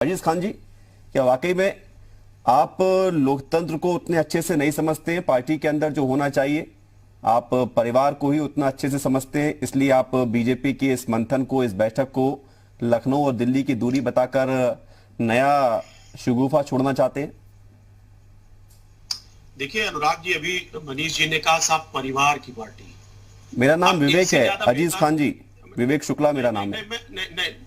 अजीज खान जी, क्या वाकई में आप लोकतंत्र को उतने अच्छे से नहीं समझते हैं? पार्टी के अंदर जो होना चाहिए, आप परिवार को ही उतना अच्छे से समझते हैं, इसलिए आप बीजेपी की इस मंथन को, इस बैठक को लखनऊ और दिल्ली की दूरी बताकर नया शगुफा छोड़ना चाहते हैं? देखिए अनुराग जी, अभी मनीष जी ने कहा साहब परिवार की पार्टी। मेरा नाम अब विवेक इससे है ज्यादा अजीज खान जी, विवेक शुक्ला मेरा नाम है।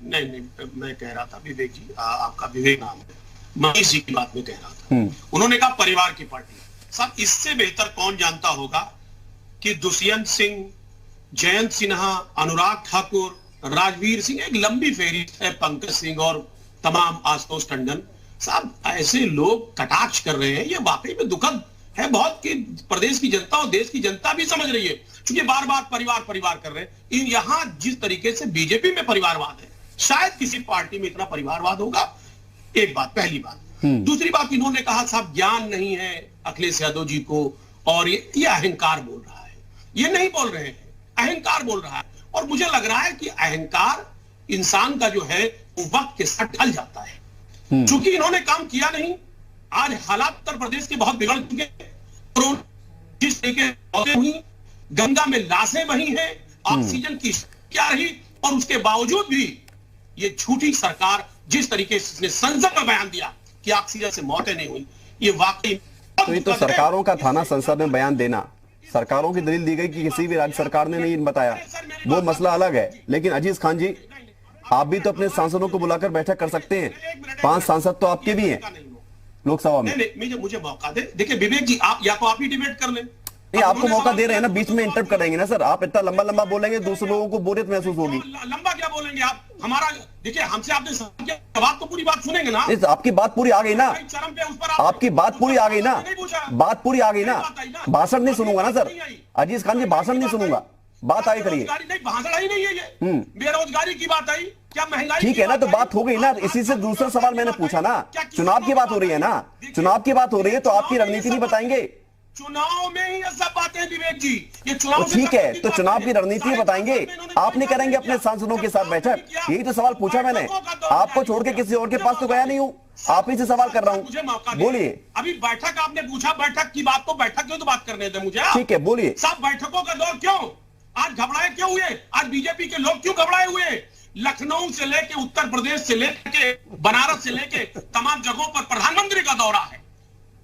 नहीं, मैं कह रहा था विवेक जी, आपका विवेक नाम है, मनीष जी की बात में कह रहा था। उन्होंने कहा परिवार की पार्टी। साहब इससे बेहतर कौन जानता होगा कि दुष्यंत सिंह, जयंत सिन्हा, अनुराग ठाकुर, राजवीर सिंह, एक लंबी फेहरिस्त है, पंकज सिंह और तमाम आशुतोष टंडन साहब, ऐसे लोग कटाक्ष कर रहे हैं। ये वाकई में दुखद है बहुत कि प्रदेश की जनता और देश की जनता भी समझ रही है, क्योंकि बार बार परिवार परिवार कर रहे हैं। यहां जिस तरीके से बीजेपी में परिवारवाद है, शायद किसी पार्टी में इतना परिवारवाद होगा। एक बात, पहली बात। दूसरी बात, इन्होंने कहा साहब ज्ञान नहीं है अखिलेश यादव जी को, और ये अहंकार बोल रहा है। ये नहीं बोल रहे हैं, अहंकार बोल रहा है। और मुझे लग रहा है कि अहंकार इंसान का जो है वो वक्त के साथ ढल जाता है। चूंकि इन्होंने काम किया नहीं, आज हालात उत्तर प्रदेश के बहुत बिगड़ चुके हैं। जिस तरीके से हुई, गंगा में लाशें बही हैं, ऑक्सीजन की क्या रही, और उसके बावजूद भी ये झूठी सरकार जिस तरीके से इसने संसद में बयान दिया कि ऑक्सीजन से मौतें नहीं हुई, ये वाकई तो ये तो सरकारों का था ना संसद में बयान देना। सरकारों की दलील दी गई कि किसी भी राज्य सरकार ने नहीं बताया, वो मसला अलग है। लेकिन अजीज खान जी, आप भी तो अपने सांसदों को बुलाकर बैठक कर सकते हैं। 5 सांसद तो आपके भी हैं लोकसभा में। नहीं, मुझे मौका दे। देखिए विवेक जी, आप या तो आप ही डिबेट कर लें। नहीं, आपको मौका दे रहे हैं ना, बीच में इंटरप्ट करेंगे ना सर। आप इतना लंबा लंबा बोलेंगे, दूसरे लोगों को बोरियत महसूस होगी। लंबा क्या बोलेंगे आप? हमारा देखिए, हमसे आपने जवाब तो पूरी बात सुनेंगे ना। आपकी बात पूरी आ गई ना, आपकी बात पूरी आ गई ना, बात पूरी आ गई ना। भाषण नहीं सुनूंगा ना सर, अजीज खान जी, भाषण नहीं सुनूंगा, बात आगे करिए। भाषण ही नहीं है ये, बेरोजगारी की बात आई, क्या महंगाई? ठीक है ना, तो बात हो गई ना। इसी से दूसरा सवाल मैंने पूछा ना, चुनाव की बात हो रही है ना, चुनाव की बात हो रही है, तो आपकी रणनीति नहीं बताएंगे? चुनाव में ही ये सब बातें विवेक जी, ये चुनाव ठीक है, तो चुनाव की रणनीति बताएंगे। आप नहीं करेंगे अपने सांसदों के साथ बैठक? यही तो सवाल पूछा मैंने, आपको छोड़ के किसी और के पास तो गया नहीं हूं, आप ही से सवाल कर रहा हूं, बोलिए। अभी बैठक आपने पूछा, बैठक की बात, तो बैठक क्यों तो बात करने दे मुझे। ठीक है, बोलिए। सब बैठकों का दौर क्यों? आज घबराए क्यों हुए? आज बीजेपी के लोग क्यों घबराए हुए? लखनऊ से लेके उत्तर प्रदेश से लेके बनारस से लेके तमाम जगहों पर प्रधानमंत्री का दौरा है,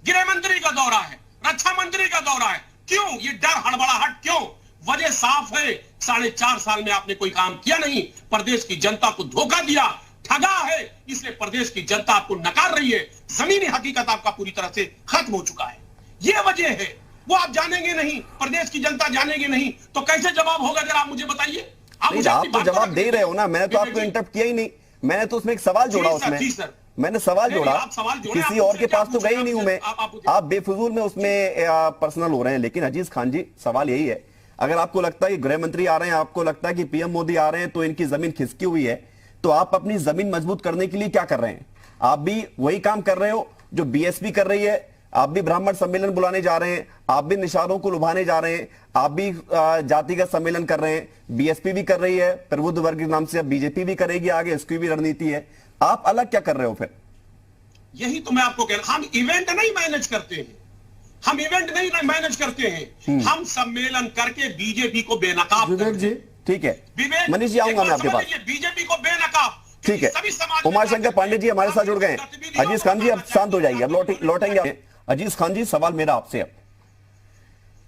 गृह मंत्री का दौरा है, रक्षा मंत्री का दौरा है। क्यों ये डर, हड़बड़ाहट क्यों? वजह साफ है, 4.5 साल में आपने कोई काम किया नहीं, प्रदेश की जनता को धोखा दिया, ठगा है, इसलिए प्रदेश की जनता आपको नकार रही है। जमीनी हकीकत आपका पूरी तरह से खत्म हो चुका है, ये वजह है। वो आप जानेंगे नहीं, प्रदेश की जनता जानेगी नहीं, तो कैसे जवाब होगा जरा आप मुझे बताइए। आप तो जवाब दे रहे हो ना, मैंने तो आपको इंटरप्ट किया ही नहीं। मैंने तो उसमें एक सवाल जोड़ा, उसमें मैंने सवाल जोड़ा, किसी और के पास तो गई नहीं हूं मैं। आप बेफजूल में उसमें पर्सनल हो रहे हैं। लेकिन अजीज खान जी, सवाल यही है, अगर आपको लगता है कि गृह मंत्री आ रहे हैं, आपको लगता है कि पीएम मोदी आ रहे हैं, तो इनकी जमीन खिसकी हुई है, तो आप अपनी जमीन मजबूत करने के लिए क्या कर रहे हैं? आप भी वही काम कर रहे हो जो बीएसपी कर रही है। आप भी ब्राह्मण सम्मेलन बुलाने जा रहे हैं, आप भी निषादों को लुभाने जा रहे हैं, आप भी जातिगत सम्मेलन कर रहे हैं, बीएसपी भी कर रही है, प्रबुद्ध वर्ग के नाम से बीजेपी भी करेगी आगे, इसकी भी रणनीति है। आप अलग क्या कर रहे हो फिर? यही तो मैं आपको कह रहा हूं, हम इवेंट नहीं मैनेज करते हैं, हम इवेंट नहीं मैनेज करते हैं, हम सम्मेलन करके बीजेपी को बेनकाब। विवेक जी, ठीक है, मनीष जी आऊंगा मैं आपके पास। बीजेपी को बेनकाब, ठीक है। उमा शंकर पांडे जी हमारे साथ जुड़ गए। अजीज खान जी, अब शांत हो जाइए, अब लौटेंगे। अजीज खान जी, सवाल मेरा आपसे अब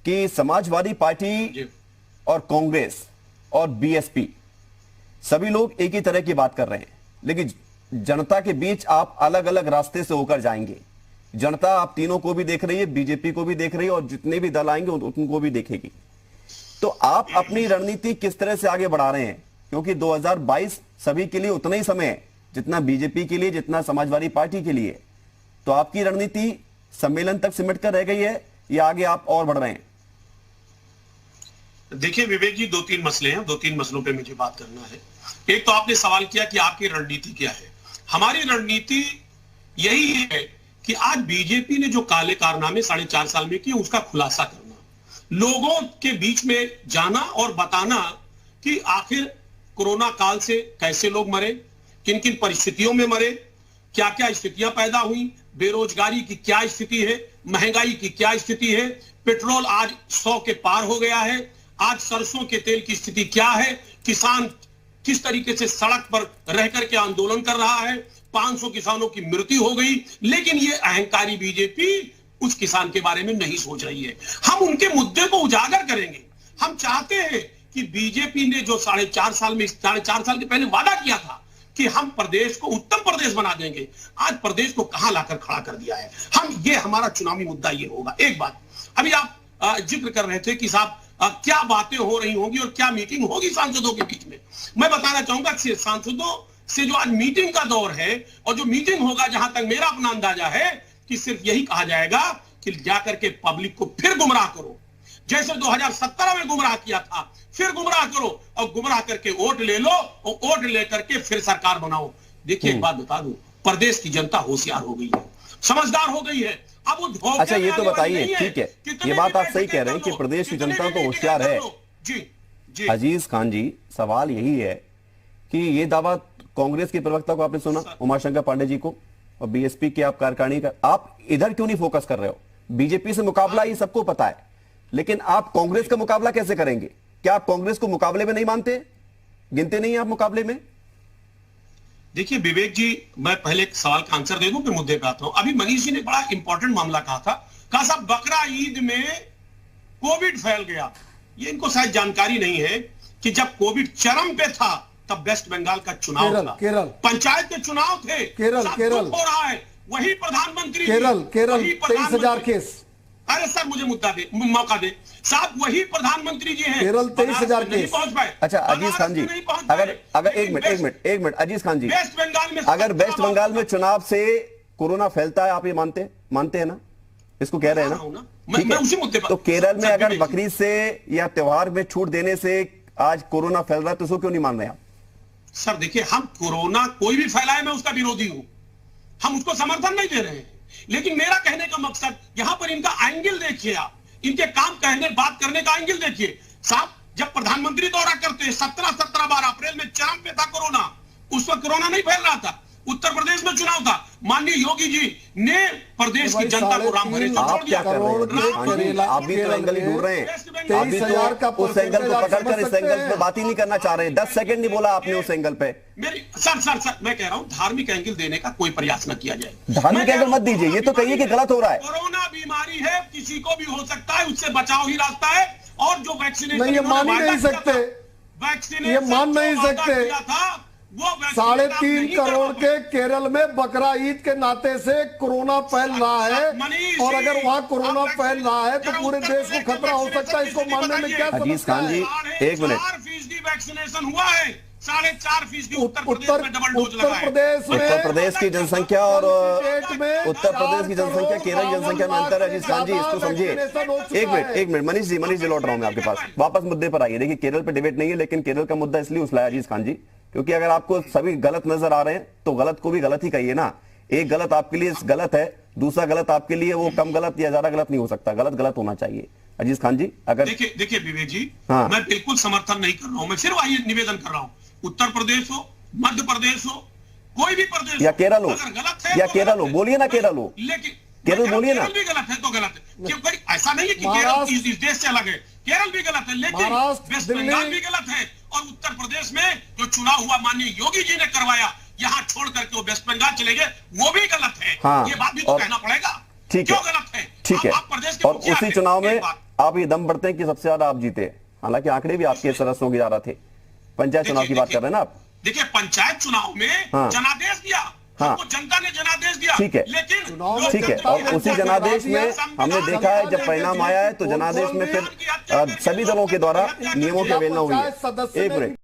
कि समाजवादी पार्टी और कांग्रेस और बीएसपी सभी लोग एक ही तरह की बात कर रहे हैं, लेकिन जनता के बीच आप अलग अलग रास्ते से होकर जाएंगे। जनता आप तीनों को भी देख रही है, बीजेपी को भी देख रही है, और जितने भी दल आएंगे उनको भी देखेगी। तो आप अपनी रणनीति किस तरह से आगे बढ़ा रहे हैं? क्योंकि 2022 सभी के लिए उतना ही समय है जितना बीजेपी के लिए, जितना समाजवादी पार्टी के लिए। तो आपकी रणनीति सम्मेलन तक सिमट कर रह गई है या आगे आप और बढ़ रहे हैं? देखिए विवेक जी, 2-3 मसले हैं, 2-3 मसलों पे मुझे बात करना है। एक तो आपने सवाल किया कि आपकी रणनीति क्या है। हमारी रणनीति यही है कि आज बीजेपी ने जो काले कारनामे 4.5 साल में किए, उसका खुलासा करना, लोगों के बीच में जाना और बताना कि आखिर कोरोना काल से कैसे लोग मरे, किन किन परिस्थितियों में मरे, क्या क्या स्थितियां पैदा हुई, बेरोजगारी की क्या स्थिति है, महंगाई की क्या स्थिति है, पेट्रोल आज 100 के पार हो गया है, आज सरसों के तेल की स्थिति क्या है, किसान किस तरीके से सड़क पर रह करके आंदोलन कर रहा है, 500 किसानों की मृत्यु हो गई, लेकिन ये अहंकारी बीजेपी उस किसान के बारे में नहीं सोच रही है। हम उनके मुद्दे को उजागर करेंगे। हम चाहते हैं कि बीजेपी ने जो 4.5 साल के पहले वादा किया था कि हम प्रदेश को उत्तम प्रदेश बना देंगे, आज प्रदेश को कहां लाकर खड़ा कर दिया है। ये हमारा चुनावी मुद्दा ये होगा। एक बात अभी आप जिक्र कर रहे थे कि साहब क्या बातें हो रही होंगी और क्या मीटिंग होगी सांसदों के बीच में। मैं बताना चाहूंगा कि सांसदों से जो आज मीटिंग का दौर है और जो मीटिंग होगा, जहां तक मेरा अपना अंदाजा है कि सिर्फ यही कहा जाएगा कि जाकर के पब्लिक को फिर गुमराह करो, जैसे 2017 में गुमराह किया था, फिर गुमराह करो और गुमराह करके वोट ले लो और वोट लेकर के फिर सरकार बनाओ। देखिए एक बात बता दूं, प्रदेश की जनता होशियार हो गई है, समझदार हो गई है। अब वो अच्छा ये तो बताइए, ठीक है, ये बात आप सही कह रहे हैं कि प्रदेश की जनता तो होशियार है। जी अजीज खान जी, सवाल यही है कि ये दावा कांग्रेस के प्रवक्ता को आपने सुना, उमाशंकर पांडे जी को, और बीएसपी के आप कार्यकारिणी का, आप इधर क्यों नहीं फोकस कर रहे हो? बीजेपी से मुकाबला ये सबको पता है, लेकिन आप कांग्रेस का मुकाबला कैसे करेंगे? क्या आप कांग्रेस को मुकाबले में नहीं मानते, गिनते नहीं आप मुकाबले में? देखिए विवेक जी, मैं पहले एक सवाल का आंसर दे दूं फिर मुद्दे पे आता हूं। अभी मनीष जी ने बड़ा इंपॉर्टेंट मामला कहा था, कहा साहब बकरा ईद में कोविड फैल गया। ये इनको शायद जानकारी नहीं है कि जब कोविड चरम पे था तब वेस्ट बंगाल का चुनाव था, पंचायत के चुनाव थे, केरल हो रहा है, वही प्रधानमंत्री, केरल 23,000 केस। अरे सर मुझे मुद्दा दे, मौका दे साहब, वही प्रधानमंत्री जी हैं, केरल 23,000 नहीं केस पहुंच पाए। अच्छा अजीज खान जी, अगर एक मिनट अजीज खान जी, वेस्ट बंगाल में, अगर वेस्ट बंगाल में चुनाव से कोरोना फैलता है, आप ये मानते हैं ना? इसको कह रहे हैं ना? ठीक है, तो केरल में अगर बकरीद से या त्योहार में छूट देने से आज कोरोना फैल रहा है तो उसको क्यों नहीं मान रहे आप? सर देखिए, हम कोरोना कोई भी फैलाए मैं उसका विरोधी हूं, हम उसको समर्थन नहीं दे रहे हैं, लेकिन मेरा कहने का मकसद यहां पर इनका एंगल देखिए, आप इनके काम कहने बात करने का एंगल देखिए। साहब जब प्रधानमंत्री दौरा करते हैं 17 बार, अप्रैल में चरम पे था कोरोना, उस वक्त कोरोना नहीं फैल रहा था, उत्तर प्रदेश में चुनाव था, माननीय योगी जी ने प्रदेश की जनता को राम भरे आप क्या कर रहे हैं? आप भी तो एंगल ही ढूंढ रहे हैं, आप भी तो उस एंगल को पकड़कर इस एंगल पे बात ही नहीं करना चाह रहे हैं। 10 सेकंड नहीं बोला आपने उस एंगल पे। मेरी सर मैं कह रहा हूं धार्मिक एंगल देने का कोई प्रयास न किया जाए। धार्मिक एंगल मत दीजिए, ये तो कहिए कि गलत हो रहा है। कोरोना बीमारी है, किसी को भी हो सकता है, उससे बचाव ही रास्ता है। और जो वैक्सीनेशन नहीं, ये मान ही नहीं सकते, ये मान नहीं सकते। था 3.5 करोड़ के केरल में बकरा ईद के नाते से कोरोना फैल रहा है, और अगर वहां कोरोना फैल रहा है तो पूरे देश को खतरा हो सकता है। इसको मानने में क्या अजीज खान जी, एक मिनट, 4% वैक्सीनेशन हुआ है, 4.5% उत्तर प्रदेश में डबल डोज लगा है। उत्तर प्रदेश की जनसंख्या और उत्तर प्रदेश की जनसंख्या केरल की जनसंख्या में अंतर है। अजीज खान जी इसको समझिए। एक मिनट मनीष जी लौट रहा हूं मैं आपके पास, वापस मुद्दे पर आइए। देखिए केरल पे डिबेट नहीं है, लेकिन केरल का मुद्दा इसलिए उछला अजीज खान जी क्योंकि अगर आपको सभी गलत नजर आ रहे हैं तो गलत को भी गलत ही कहिए ना। एक गलत आपके लिए गलत है, दूसरा गलत आपके लिए वो कम गलत या ज्यादा गलत नहीं हो सकता, गलत गलत होना चाहिए। अजीज खान जी अगर देखिए विवेक जी, हाँ। मैं बिल्कुल समर्थन नहीं कर रहा हूं, मैं सिर्फ वही निवेदन कर रहा हूं, उत्तर प्रदेश हो, मध्य प्रदेश हो, कोई भी प्रदेश या केरल हो, अगर गलत है या तो केरल हो, बोलिए ना केरल हो, लेकिन केरल बोलिए ना। केरल भी गलत है तो गलत है, क्योंकि ऐसा नहीं है कि केरल इस देश से अलग है, केरल भी गलत है, लेकिन वेस्ट बंगाल भी गलत है। और उत्तर प्रदेश में जो चुनाव हुआ माननीय योगी जी ने करवाया, यहाँ छोड़ करके वो वेस्ट बंगाल चले गए, वो भी गलत है। हाँ, ये बात भी तो कहना पड़ेगा, ठीक क्यों है, गलत है? ठीक है। आप प्रदेश के और मुखिया उसी हैं, चुनाव में एक बात। आप ये दम बढ़ते हैं कि सबसे ज्यादा आप जीते, हालांकि आंकड़े भी आपके सदस्यों की ज्यादा थे। पंचायत चुनाव की बात कर रहे हैं ना आप? देखिए पंचायत चुनाव में हाँ। जनादेश दिया, हाँ। जनता ने जनादेश दिया, ठीक है, लेकिन ठीक है। और उसी जनादेश में हमने देखा है जब परिणाम आया है तो जनादेश में फिर सभी दलों के द्वारा नियमों की अवहेलना हुई है। एक मिनट।